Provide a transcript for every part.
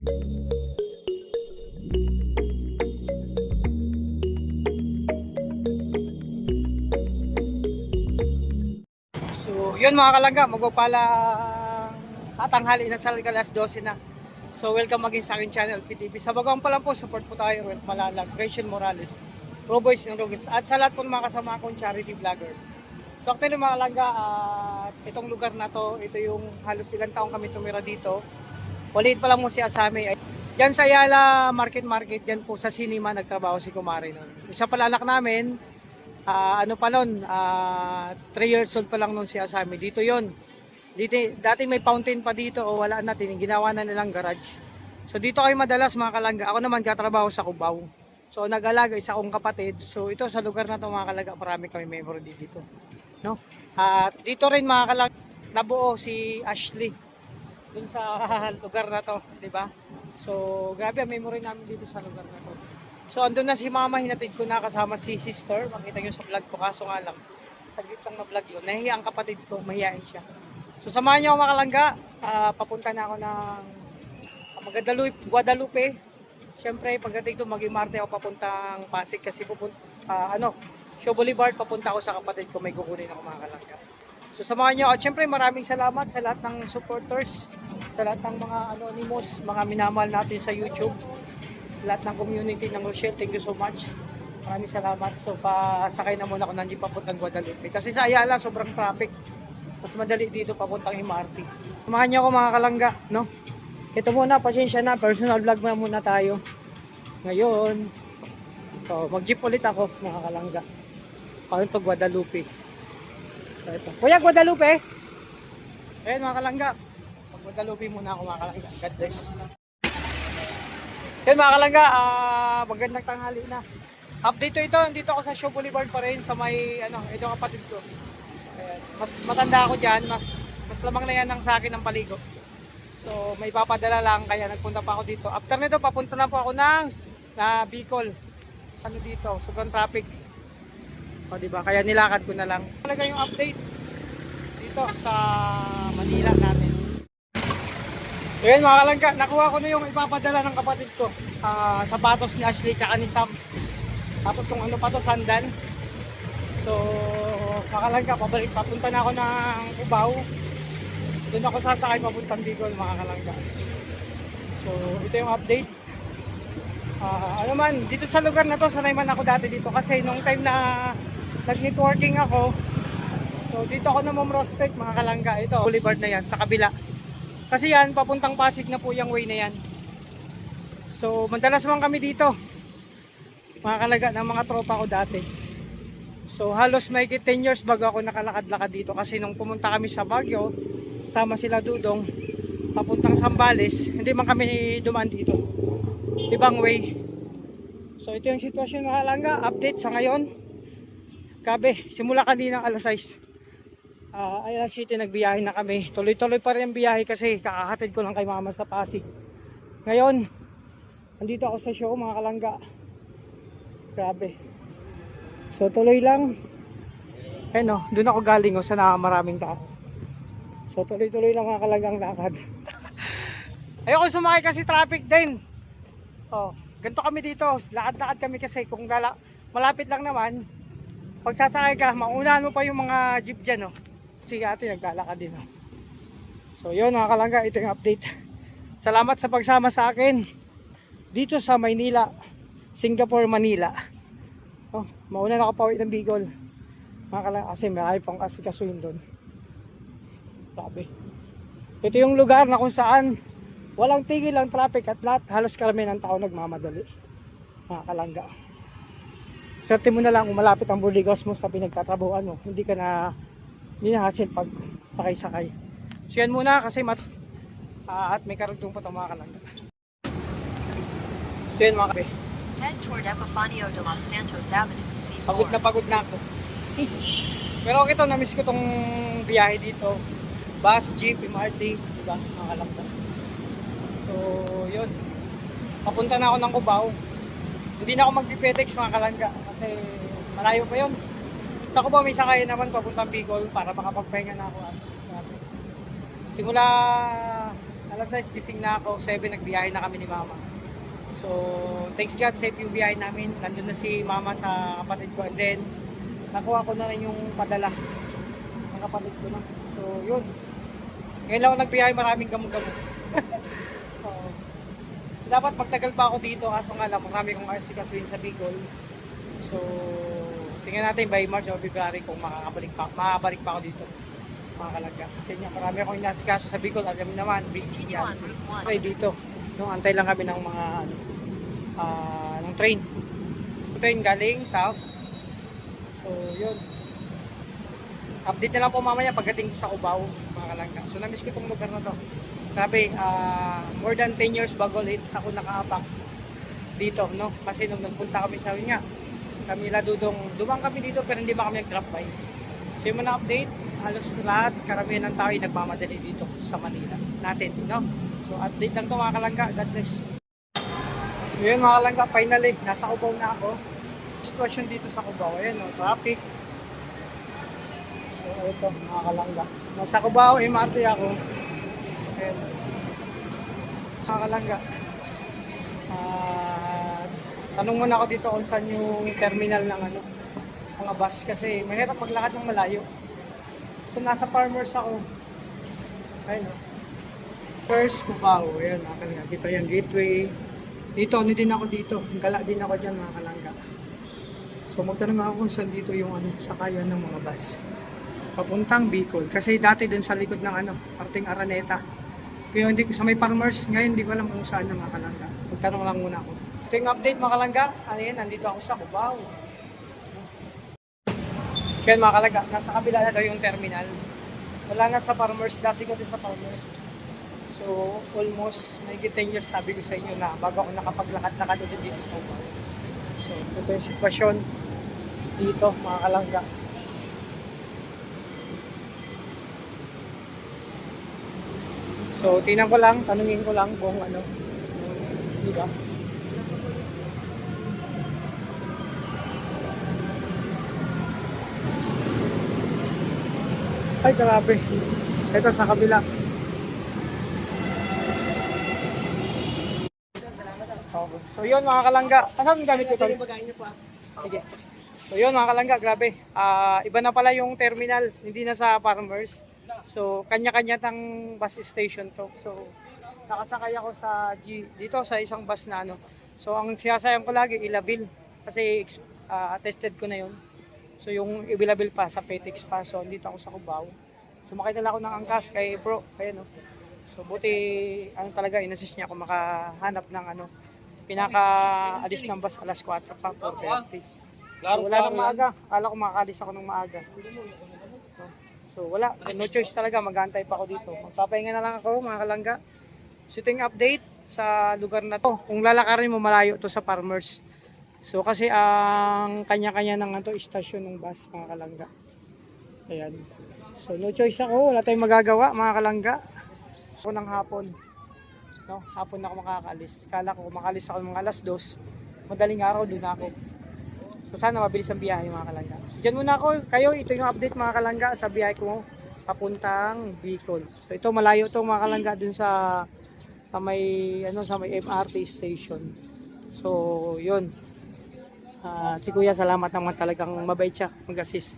So, yun mga kalangga, magpapalang tatanghali na sa alas 12 na. So, welcome maging sa aking channel, PTV. Sa bagong pa lang po, support po tayo, Ruel Malalag, Gretchen Morales, Roboys and Rogers, at sa lahat po ng mga kasama akong charity vlogger. So, actually mga kalangga, itong lugar na to, ito yung halos ilang taong kami tumira dito. Waliit pa lang mo si Asami. Diyan sa Ayala Market, dyan po sa Sinima, nagtrabaho si Kumari nun. Isa pala anak namin, ano pa nun, 3 years old pa lang nun si Asami. Dito yon. Dati may fountain pa dito o wala na, ginawa na nilang garage. So dito kayo madalas mga kalangga. Ako naman katrabaho sa Cubao. So nag-alaga isa kong kapatid. So ito sa lugar na to mga kalangga, marami kami memory dito. No? At dito rin mga kalangga, nabuo si Ashley dun sa lugar na to, di ba? So grabe ang memory namin dito sa lugar na to. So andun na si mama, hinatid ko na kasama si sister. Makita nyo sa vlog ko, kaso nga lang saglit lang na vlog yun, nahihiya ang kapatid ko, mahihain siya. So samahan niyo ako mga kalangga, papunta na ako ng Guadalupe. Siyempre pagdating ko mag-Marte ako papuntang Pasig kasi Show Boulevard, papunta ako sa kapatid ko, may kukunin ako mga kalangga. So samahan niyo, at siyempre maraming salamat sa lahat ng supporters, sa lahat ng mga anonymous, mga minamahal natin sa YouTube, lahat ng community ng Rochelle, thank you so much. Maraming salamat. So pasakay na muna ako ng jeep papuntang Guadalupe. Kasi sa Ayala sobrang traffic. Mas madali dito papuntang MRT. Samahan niyo ako mga kalangga, no? Ito muna, pasensya na, personal vlog muna tayo. Ngayon, so mag-jeep ulit ako mga kalangga. Paano to Guadalupe? So ito. Kuya, Guadalupe! Ayan mga kalangga. Guadalupe muna ako mga kalangga. God bless. So mga kalangga, magandang tanghali na. Update ito, dito ako sa Show Boulevard pa rin sa may, ito kapatid ko. Ayan. Mas matanda ako dyan, mas lamang na yan ng sa akin ng paligo. So may papadala lang, kaya nagpunta pa ako dito. After nito, papunta na po ako ng Bicol. Dito, sobrang traffic. O diba, kaya nilakad ko na lang. Talaga yung update dito sa Manila natin. So yun mga kalangga, nakuha ko na yung ipapadala ng kapatid ko. Sapatos ni Ashley tsaka ni Sam. Tapos kung ano pa to, sandal. So mga kalangga, papunta na ako ng Cubao. Doon ako sasakay papuntang Bicol mga kalangga. So ito yung update. Dito sa lugar na to, sanay man ako dati dito. Kasi nung time na nag-networking ako, so dito ako namomrospect mga kalangga. Ito, boulevard na yan, sa kabila. Kasi yan, papuntang Pasig na po yung way na yan. So, madalas man kami dito. Mga kalangga ng mga tropa ko dati. So, halos may 10 years bago ako nakalakad-lakad dito. Kasi nung pumunta kami sa Baguio, sama sila Dudong, papuntang Zambales, hindi man kami dumaan dito. Ibang way. So, ito yung sitwasyon mga kalangga. Update sa ngayon. Gabi, simula kanina alas 6. Ayala City nagbiyahe na kami. Tuloy-tuloy pa rin ang biyahe kasi kakahatid ko lang kay mama sa Pasig. Ngayon, andito ako sa show mga kalangga. Grabe. So tuloy lang. Doon ako galing sa maraming tao. So tuloy-tuloy lang mga kalanggang lakad. Ayoko sumakay kasi traffic din. Ganito kami dito. Lakad-lakad kami kasi kung malapit lang naman. Pag sasakay ka, maunahan mo pa yung mga jeep dyan, Kasi ate naglalakad din, So yun mga kalangga, ito yung update. Salamat sa pagsama sa akin dito sa Maynila, Singapore, Manila. Mauna na ako pauwi ng Bicol mga kalangga, kasi marami pang asikasuhin doon. Sabi, ito yung lugar na kung saan walang tigil ang traffic at lahat, halos karamihan ng tao nagmamadali mga kalangga. Swerte mo na lang kung malapit ang Burligos mo sa pinagtatrabuhan mo. Hindi na hassle pag sakay-sakay. So yan muna kasi at may karugtong pa itong mga kalangga. So yan mga kape. Head toward Epifanio de los Santos Avenue. Pagod na ako. Pero okay to, na-miss ko tong biyahe dito. Bus, jeep, MRT, diba? Mga kalangga. So yun. Papunta na ako ng Cubao. Hindi na ako magpipetex mga kalangga kasi malayo pa yun. Sa Cubao may sakay naman papuntang Bicol para makapagpahinga na ako. Simula Alas 6 gising na ako, 7 nagbiyahe na kami ni mama. So, thanks God, safe yung biyahe namin. Nandun na si mama sa kapatid ko. And then, nakuha ko na rin yung padala ng kapatid ko na. So, yun. Ngayon lang ako nagbiyahe, maraming gamot-gamot. So, dapat magtagal pa ako dito, kaso nga lang, marami kong asikasuhin sa Bicol. So, tingnan natin by March o February kung makabalik pa ako dito. Mga kalangga. Kasi nga, marami akong inasikaso sa Bicol. Alam mo naman, busy Continue yan. on Route 1. Okay, dito. No, antay lang kami ng mga ng train. Train galing Taft. So, yun. Update na lang po mamaya pagdating sa Cubao, mga kalangga. So, na-miss ko itong lugar na to. Grabe, more than 10 years bago ulit ako nakaapak dito, no? Kasi nung nagpunta kami sa nga, kami nila dumang kami dito pero hindi pa kami nag-drop by. So, yung mga update, halos lahat, karamihan ng tao ay nagmamadali dito sa Manila natin, no? So, update lang to mga kalangga. God bless. So, yun mga kalangga, finally, nasa Cubao na ako. Sitwasyon dito sa Cubao, ayan, no? Traffic. So, ito mga kalangga. Nasa Cubao, MRT ako. Ayan. Mga kalangga. Tanong muna ako dito kung saan yung terminal ng mga bus kasi mahirap maglakad ng malayo. So, nasa Farmers ako. Ayun, no? First, Cubao. Ayan, mga kalangga. Dito yung gateway. Dito, din ako dito. Gala din ako dyan, mga kalangga. So, magtanong ako kung saan dito yung sakayan ng mga bus. Papuntang Bicol. Kasi dati dun sa likod ng parting Araneta. Pero hindi ko sa may Farmers. Ngayon, hindi ko alam kung saan na, mga kalangga. Magtanong lang muna ako. Ito yung update, mga kalangga. Ayan, nandito ako sa Cubao. Yan, mga kalangga. Nasa kabila na daw yung terminal. Wala na sa Farmers. Dati ko din sa Farmers. So, almost may 10 years sabi ko sa inyo na bago ako nakapaglakad-lakad ulit dito sa Cubao. So, ito yung sitwasyon dito, mga kalangga. So, tingnan ko lang, tanungin ko lang kung di ba? Ay, grabe. Ito sa kabila. Okay. So yun mga kalangga, saan gamit ko ito? Sige. So yun mga kalangga, grabe. Iba na pala yung terminals, hindi na sa Farmers. So kanya-kanya tang bus station to. So nakasakay ako sa dito sa isang bus na So ang sinasayang ko lagi Ilabil kasi attested ko na yun. So yung Ilabil pa sa Petex pa. So dito ako sa Cubao. So makita ako ng angkas kay bro, ayan So buti talaga inassist niya ako makahanap ng pinaka-alis ng bus alas 4 pa, 4:30. So, wala nang maaga. Akala ko makakalis ako ng maaga. So, wala. No choice talaga. Mag-aantay pa ako dito. Magpapahinga na lang ako, mga kalangga. So, ito yung update sa lugar na to. Kung lalakarin mo, malayo to sa Farmers. So, kasi ang kanya-kanya ng istasyon ng bus, mga kalangga. Ayan. So, no choice ako. Wala tayong magagawa, mga kalangga. So, ng hapon. No, hapon na ako makakalis. Kala ko makalis ako ng mga alas 2. Madaling araw doon ako. So sana mabilis ang biyahe, mga kalangga. So dyan muna ako. Kayo, ito yung update, mga kalangga, sa biyahe ko papuntang Bicol. So ito malayo to, mga kalangga, dun sa may sa may MRT station. So yun. Si Kuya, salamat naman, talagang mabait siya mag-assist,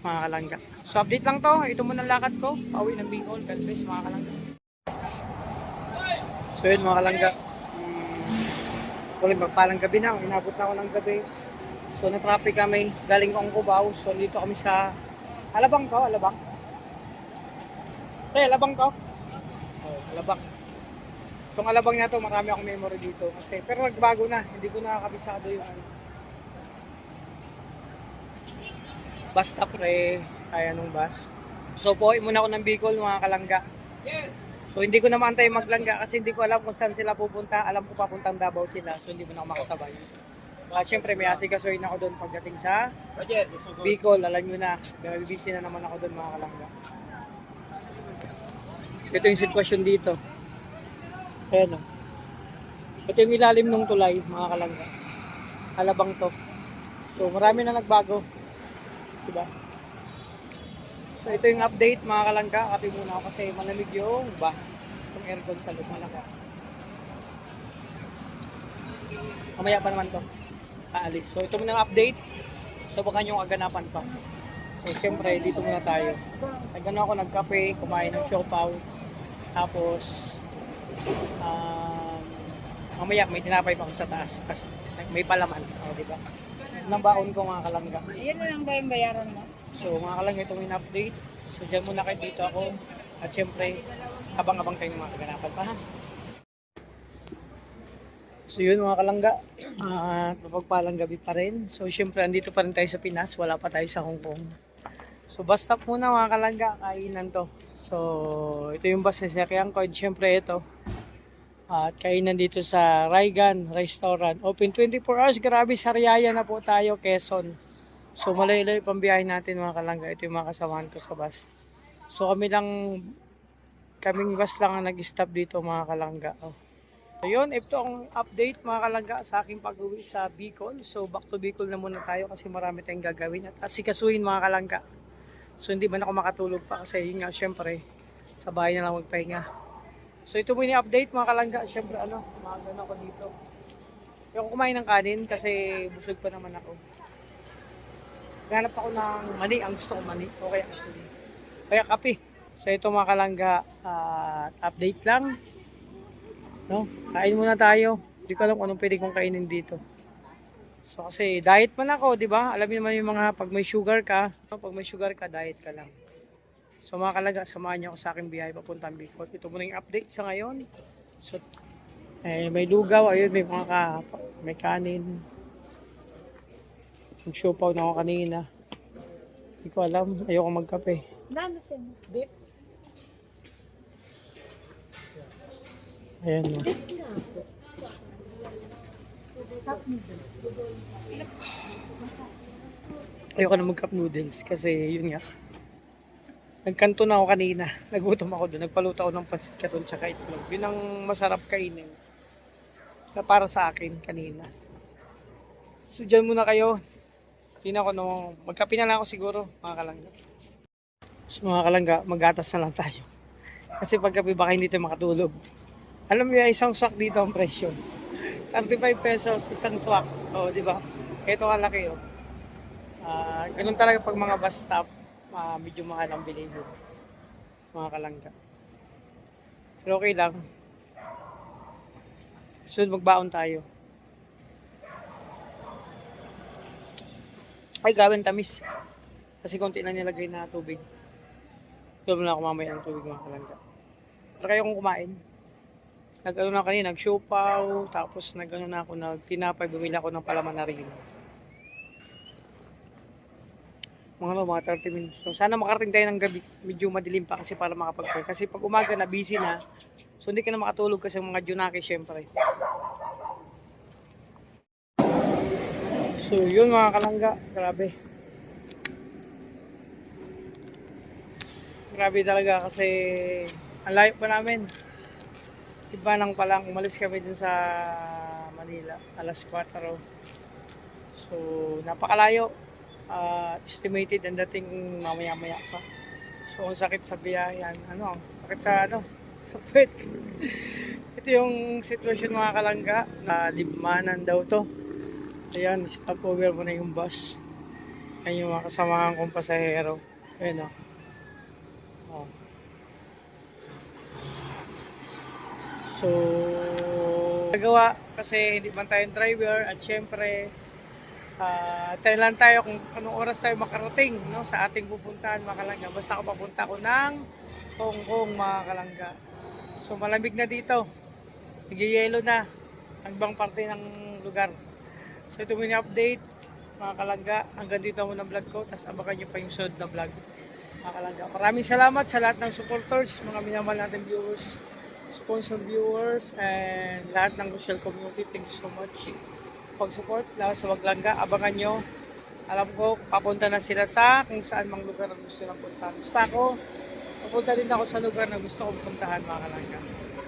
mga kalangga. So update lang to. Ito muna ang lakad ko. Pauwi ng Bicol. God bless, mga kalangga. So yun, mga kalangga, magpalang gabi na, inabot na ako ng gabi. So na-traffic kami, galing kong Cubao. So dito kami sa Alabang to, Alabang. Alabang to. Alabang. Itong Alabang na to, marami akong memory dito. Kasi, pero nagbago na, hindi ko nakakabisado yung bus stop kaya nung bus. So po, muna ako ng Bicol, mga kalangga. So hindi ko naman tayo maglangga kasi hindi ko alam kung saan sila pupunta. Alam ko papuntang Davao sila, so hindi mo na ako makasabay. At syempre may asikasuhin ako doon pagdating sa Bicol. Alam nyo na, busy na naman ako doon, mga kalangga. Ito yung sitwasyon dito. Ayan o. Ito yung ilalim ng tulay, mga kalangga. Alabang to. So marami na nagbago. Diba? So ito yung update, mga kalangga. Kapi muna ako kasi malamig yung bus. yung aircon sa loob malakas. Mamaya pa naman to aalis. So ito muna ang update. So baka yung aganapan pa. So siyempre dito muna tayo. Nagano ako nagkape, kumain ng siopaw. Tapos mamaya may tinapay pa ako sa taas. Tapos may palaman. O, diba? Nang baon ko mga kalangga. Yan na lang ba yung bayaran mo? So mga kalangga, ito yung update. So dyan muna kayo dito ako. At syempre, abang-abang tayo ng mga kaganapan pa ha. So yun mga kalangga, at mapagpalang gabi pa rin. So syempre andito pa rin tayo sa Pinas, wala pa tayo sa Hong Kong. So bus stop muna mga kalangga, kainan to. So ito yung bus na sinakyan ko, at syempre ito. At kainan dito sa Raigan Restaurant. Open 24 hours, grabe Sariaya na po tayo, Quezon. So malayo-layo pang biyahe natin mga kalangga, ito yung mga kasamahan ko sa bus. So kaming bus lang ang nag-stop dito mga kalangga. Oh. So yun, ito ang update mga kalangga sa aking pag-uwi sa Bicol. So back to Bicol na muna tayo kasi marami tayong gagawin at asikasuhin mga kalangga. So hindi man ako makatulog pa kasi yun nga syempre sa bahay na lang magpahinga. So ito muna yung update mga kalangga. Syempre umaga na ako dito. Yung kumain ng kanin kasi busog pa naman ako. Ganap ako ng mani, ang gusto ko mani. Okay, kaya kape. So ito mga kalangga, update lang. No? Kain muna tayo. Hindi ko alam kung anong pwede kong kainin dito. So kasi diet man ako, di ba? Alam niyo naman yung mga pag may sugar ka, diet ka lang. So mga kalangga, samahan niyo ako sa aking biyahe papuntang Bicol. Ito muna yung update sa ngayon. So may lugaw, ayun, may kanin. Mag-siopaw na ako kanina. Hindi ko alam, ayoko magkape. Nano siya? Beef? Ayan o. Ayoko na mag-cup noodles kasi yun nga. Nagkanto na ako kanina. Nagutom ako doon. Nagpaluto ako ng pansit canton tsaka itlog. Yun ang masarap kainin. Na para sa akin kanina. So dyan muna kayo. Tingnan ko nung magkape na lang ako siguro mga kalangga. So mga kalangga, maggatas na lang tayo. Kasi pagkape baka hindi tayo makatulog. Alam mo yung isang swak dito ang presyo. 35 pesos isang swak. O, di ba? Ito kalaki o. Ganun talaga pag mga bus stop, medyo mahal ang bilhin dito. Mga kalangga. Pero okay lang. Sunod magbaon tayo. Ay, gawin tamis. Kasi konti na nilagay na tubig. Ito na ako mamaya ng tubig mga kalangga. Para kayo kung kumain. Nag-ano na kanina, nag-siopaw, tapos nag-ano na ako, nag-tinapay, bumili ako ng palaman na rin. Mga 30 minutes to. Sana makarating tayo ng gabi, medyo madilim pa kasi para makapag-pray. Kasi pag umaga na, busy na, so hindi ka na makatulog kasi mga junaki syempre. So yun mga kalangga, grabe. Grabe talaga kasi ang layo pa namin. Iba nang palang umalis kami dun sa Manila, alas 4. So napakalayo. Estimated ang dating mamaya-maya pa. So ang sakit sa biyayan, sakit sa sa puwet. Ito yung sitwasyon mga kalangga, na libmanan daw to. Ayan, stop over mo na yung bus. Ayan yung mga kasamahan kong pasahero. Ayan o. So, nagawa kasi hindi man tayong driver at syempre tayo lang tayo kung anong oras tayo makarating sa ating pupuntahan mga kalangga. Basta ako papunta ko ng Hong Kong mga kalangga. So malamig na dito. Nagyayelo na ang ibang parte ng lugar. So ito muna update mga kalangga. Hanggang dito muna vlog ko. Tapos abangan nyo pa yung sunod na vlog mga kalangga. Maraming salamat sa lahat ng supporters, mga minamahal natin viewers, sponsor viewers, and lahat ng social community. Thank you so much pag-support. Lalo sa Waglangga, abangan nyo. Alam ko, papunta na sila sa kung saan mang lugar na gusto na puntahan. Basta ako, papunta din ako sa lugar na gusto kong puntahan mga kalangga.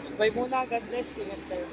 So bye muna, God bless, ingat kayo.